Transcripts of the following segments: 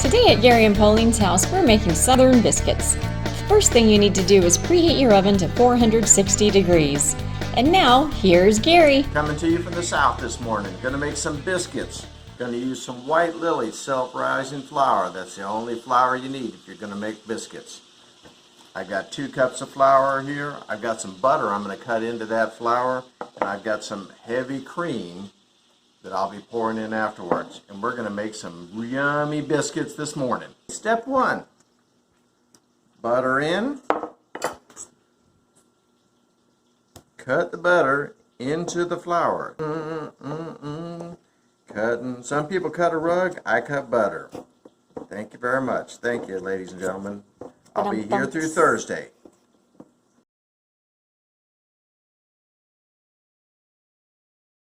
Today at Gary and Pauline's house, we're making Southern Biscuits. The first thing you need to do is preheat your oven to 460 degrees. And now, here's Gary. Coming to you from the south this morning. Gonna make some biscuits. Gonna use some White Lily self-rising flour. That's the only flour you need if you're gonna make biscuits. I got 2 cups of flour here. I've got some butter I'm gonna cut into that flour. And I've got some heavy cream that I'll be pouring in afterwards. And we're gonna make some yummy biscuits this morning. Step 1, butter in. Cut the butter into the flour. Cutting. Some people cut a rug, I cut butter. Thank you very much. Thank you, ladies and gentlemen. I'll be here through Thursday.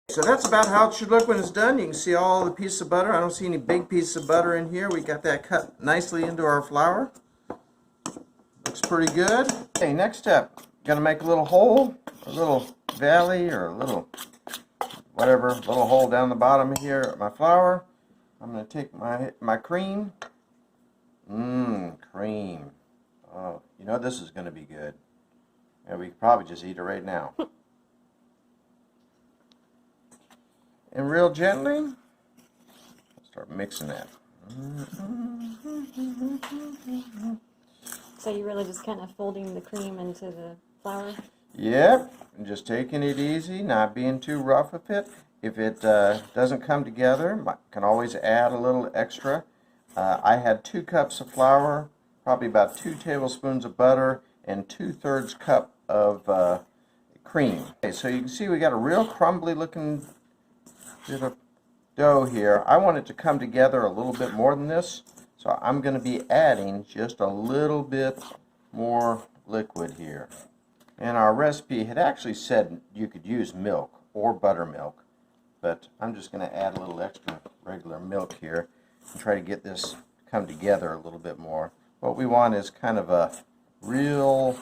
So that's about how it should look when it's done. You can see all the pieces of butter. I don't see any big pieces of butter in here. We got that cut nicely into our flour. Looks pretty good. Okay, next step. Gonna make a little hole, a little valley, or a little whatever, little hole down the bottom here of my flour. I'm gonna take my cream. Cream. Oh, you know this is gonna be good. Yeah, we could probably just eat it right now. And real gently, start mixing that. So you're really just kind of folding the cream into the flour? Yep, and just taking it easy, not being too rough with it. If it doesn't come together, can always add a little extra. I had 2 cups of flour, probably about 2 tablespoons of butter, and 2/3 cup of cream. Okay, so you can see we got a real crumbly looking bit of dough here. I want it to come together a little bit more than this, so I'm going to be adding just a little bit more liquid here. And our recipe had actually said you could use milk or buttermilk, but I'm just going to add a little extra regular milk here and try to get this to come together a little bit more. What we want is kind of a real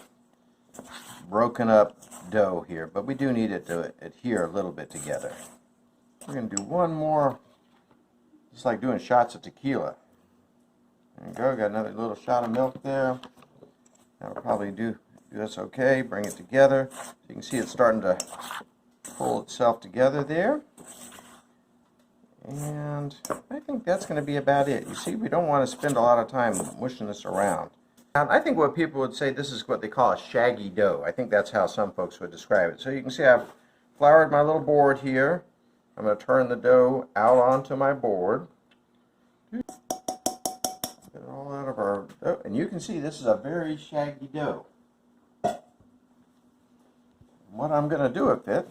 broken up dough here, but we do need it to adhere a little bit together. We're going to do one more, just like doing shots of tequila. There you go, got another little shot of milk there. That'll probably do this okay. Bring it together. So you can see it's starting to pull itself together there. And I think that's going to be about it. You see, we don't want to spend a lot of time mushing this around. And I think what people would say, this is what they call a shaggy dough. I think that's how some folks would describe it. So you can see I've floured my little board here. I'm going to turn the dough out onto my board. Get it all out of our dough. And you can see this is a very shaggy dough. What I'm going to do with it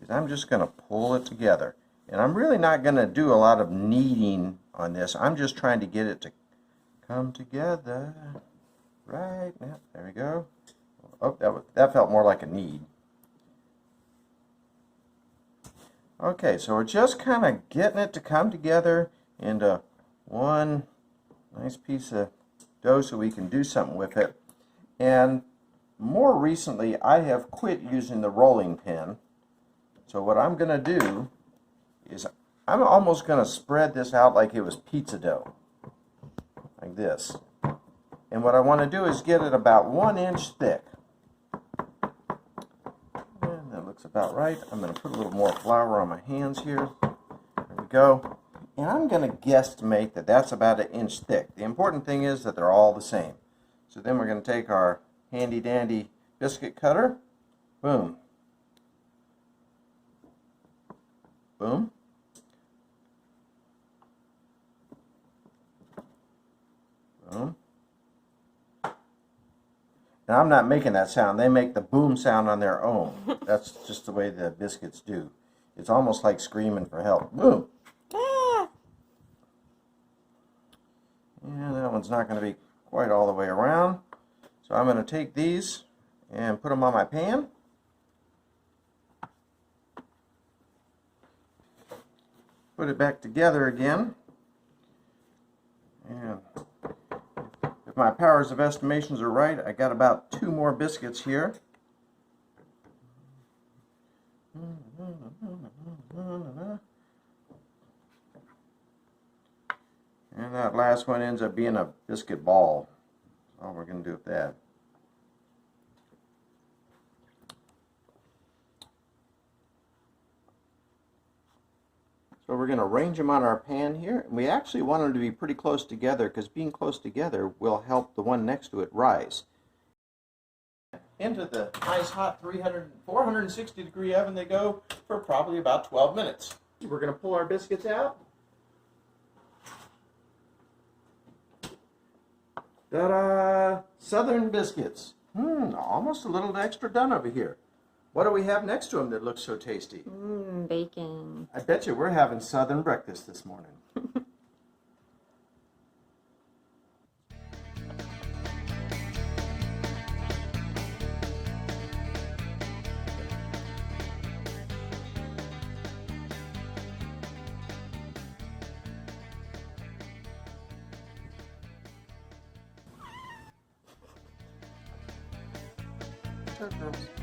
is I'm just going to pull it together. And I'm really not going to do a lot of kneading on this. I'm just trying to get it to come together right now. There we go. Oh, that felt more like a knead. Okay, so we're just kind of getting it to come together into one nice piece of dough so we can do something with it. And more recently, I have quit using the rolling pin. So what I'm going to do is I'm almost going to spread this out like it was pizza dough, like this. And what I want to do is get it about 1 inch thick. Looks about right. I'm going to put a little more flour on my hands here. There we go. And I'm going to guesstimate that that's about 1 inch thick. The important thing is that they're all the same. So then we're going to take our handy dandy biscuit cutter. Boom. Boom. Boom. Now, I'm not making that sound. They make the boom sound on their own. That's just the way the biscuits do. It's almost like screaming for help. Boom! Ah! And that one's not going to be quite all the way around. So I'm going to take these and put them on my pan. Put it back together again. And if my powers of estimations are right, I got about 2 more biscuits here. And that last one ends up being a biscuit ball. That's all we're going to do with that. So we're going to arrange them on our pan here. We actually want them to be pretty close together because being close together will help the one next to it rise. Into the nice hot 460 degree oven they go for probably about 12 minutes. We're going to pull our biscuits out. Ta-da! Southern Biscuits. Almost a little extra done over here. What do we have next to them that looks so tasty? Bacon. I bet you we're having Southern breakfast this morning. Sure, girls.